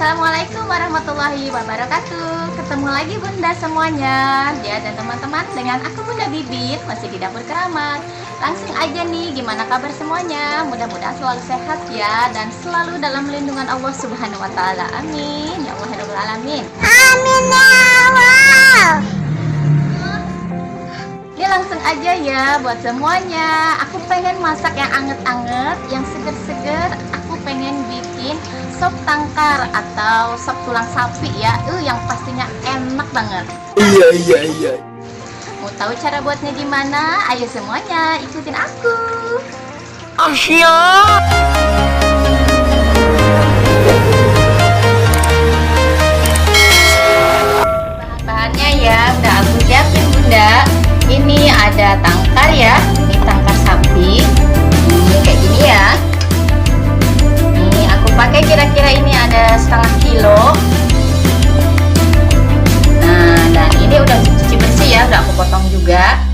Assalamualaikum warahmatullahi wabarakatuh. Ketemu lagi Bunda semuanya, ya dan teman-teman, dengan aku Bunda Bibit masih di dapur keramat. Langsung aja nih, gimana kabar semuanya? Mudah-mudahan selalu sehat ya dan selalu dalam lindungan Allah Subhanahu wa taala. Amin ya Allah ya rabbal alamin. Amin ya Allah. Ini langsung aja ya buat semuanya. Aku pengen masak yang anget-anget, yang seger-seger. Aku pengen bikin sop tangkar atau sop tulang sapi ya. Yang pastinya enak banget. Iya. Mau tahu cara buatnya gimana? Ayo semuanya ikutin aku. Asyik. Bahan-bahannya ya udah aku siapin Bunda. Ini ada tangkar ya. Ini tangkar sapi. Ini kayak gini ya. Ini aku pakai kira-kira ini ada setengah kilo. Nah, dan ini udah cuci bersih ya, udah aku potong juga.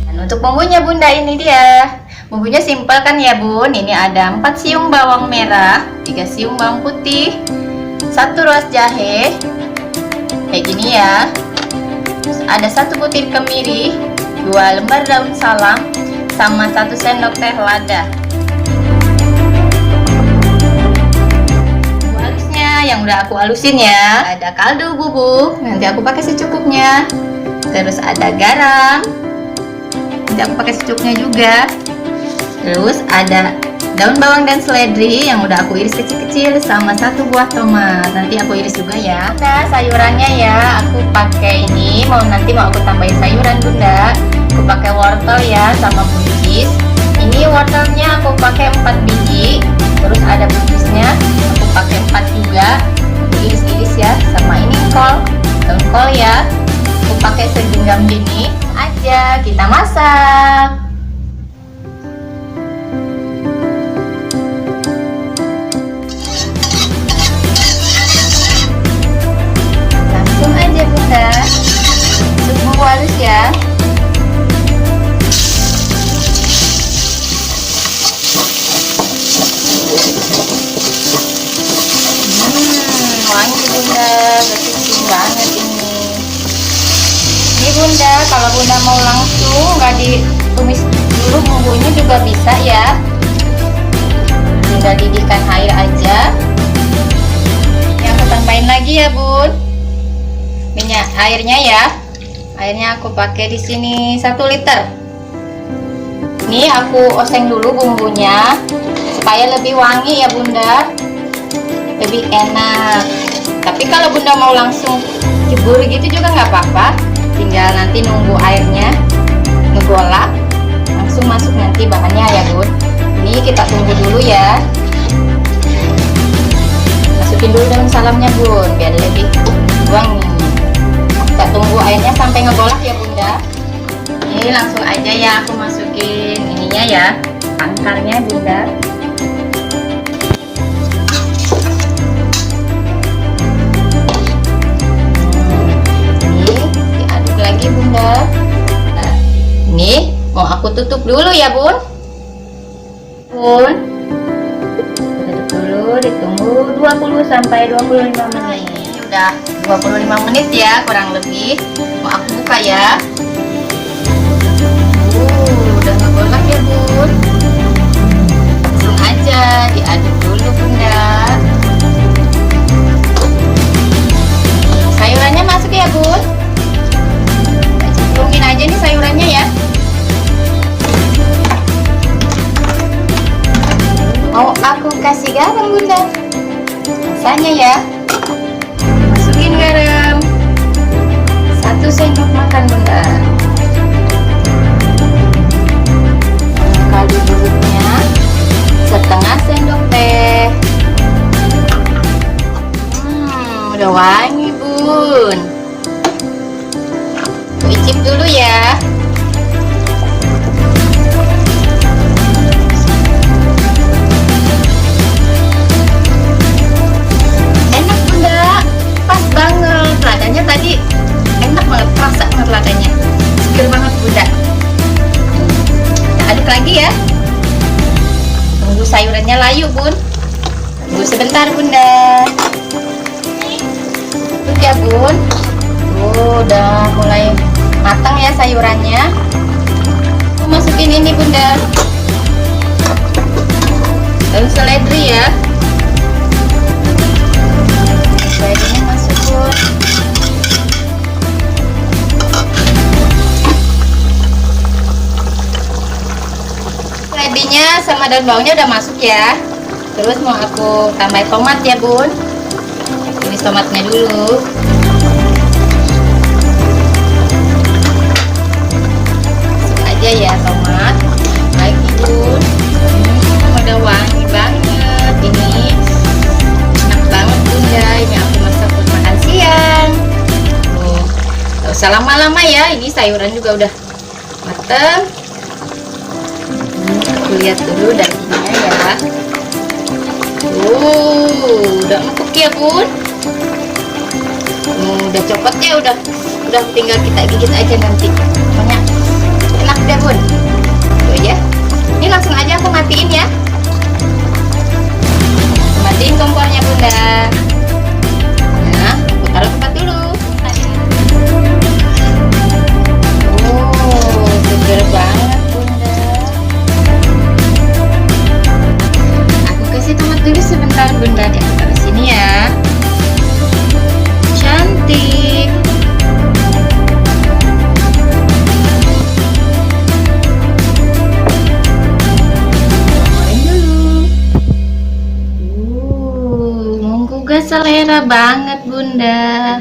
Dan untuk bumbunya Bunda ini dia. Bumbunya simpel kan ya Bun. Ini ada 4 siung bawang merah, 3 siung bawang putih, 1 ruas jahe. Kayak gini ya. Terus ada 1 butir kemiri, 2 lembar daun salam, sama 1 sendok teh lada. Yang udah aku halusin ya, ada kaldu bubuk, nanti aku pakai secukupnya. Terus ada garam, nanti aku pakai secukupnya juga. Terus ada daun bawang dan seledri yang udah aku iris kecil-kecil, sama 1 buah tomat, nanti aku iris juga ya. Nah, sayurannya ya, aku pakai ini, nanti mau aku tambahin sayuran Bunda. Aku pakai wortel ya, sama buncis. Ini wortelnya aku pakai 4 biji. Terus ada buncisnya, aku pakai 4 juga. Iris-iris ya, sama ini daun kol ya. Aku pakai segenggam gini aja. Kita masak. Langsung aja Bunda. Tunggu halus ya. Wangi Bunda, bersihin banget ini. Ini Bunda, kalau Bunda mau langsung nggak ditumis dulu bumbunya juga bisa ya. Tinggal didihkan air aja. Yang aku tambahin lagi ya Bun, minyak airnya ya. Airnya aku pakai di sini 1 liter. Ini aku oseng dulu bumbunya supaya lebih wangi ya Bunda, lebih enak. Tapi kalau Bunda mau langsung jebur gitu juga nggak apa-apa, tinggal nanti nunggu airnya ngegolak, langsung masuk nanti bahannya ya Bun. Ini kita tunggu dulu ya. Masukin dulu daun salamnya Bun biar lebih wangi. Kita tunggu airnya sampai ngegolak ya Bunda. Ini langsung aja ya aku masukin ininya ya, tangkarnya Bunda. Lagi Bunda. Nah, ini mau aku tutup dulu ya Bun. Tutup dulu, ditunggu 20 sampai 25 menit. Ini udah 25 menit ya kurang lebih. Mau aku buka ya. Udah ngegolak ya Bun. Langsung aja diaduk dulu Bunda. Sayurannya masuk ya Bun. Cemplungin aja nih sayurannya ya. Mau aku kasih garam Bunda, rasanya ya. Masukin garam 1 sendok makan Bunda. Kaldu bubuknya setengah sendok teh. Udah wangi Bun. Icip dulu ya. Enak Bunda, pas banget. Ladanya tadi enak banget, terasa banget ladanya. Seger banget Bunda. Kita aduk lagi ya. Tunggu sayurannya layu Bun. Tunggu sebentar Bunda. ya bun. Tuh udah mulai matang ya sayurannya. Aku masukin ini bunda, daun seledri ya. Seledrinya masuk bun. Seledrinya sama daun bawangnya udah masuk ya. Terus mau aku tambah tomat ya bun. Tumis tomatnya dulu. Ya tomat lagi bun. Udah wangi banget ini, enak banget bunda. Ini aku masak buat makan siang. Gak usah lama-lama ya, ini sayuran juga udah mateng. Aku lihat dulu dagingnya ya. Udah empuk ya bun. Udah copot ya, udah tinggal kita gigit aja nanti. Pokoknya enak deh bun. Tuh ya, ini langsung aja aku matiin ya. Matiin kompornya bunda. Nah, aku taruh tempat dulu. Seger banget bunda. Aku kasih tomat dulu sebentar bunda. Aku taruh sini ya. Cantik. Selera banget bunda.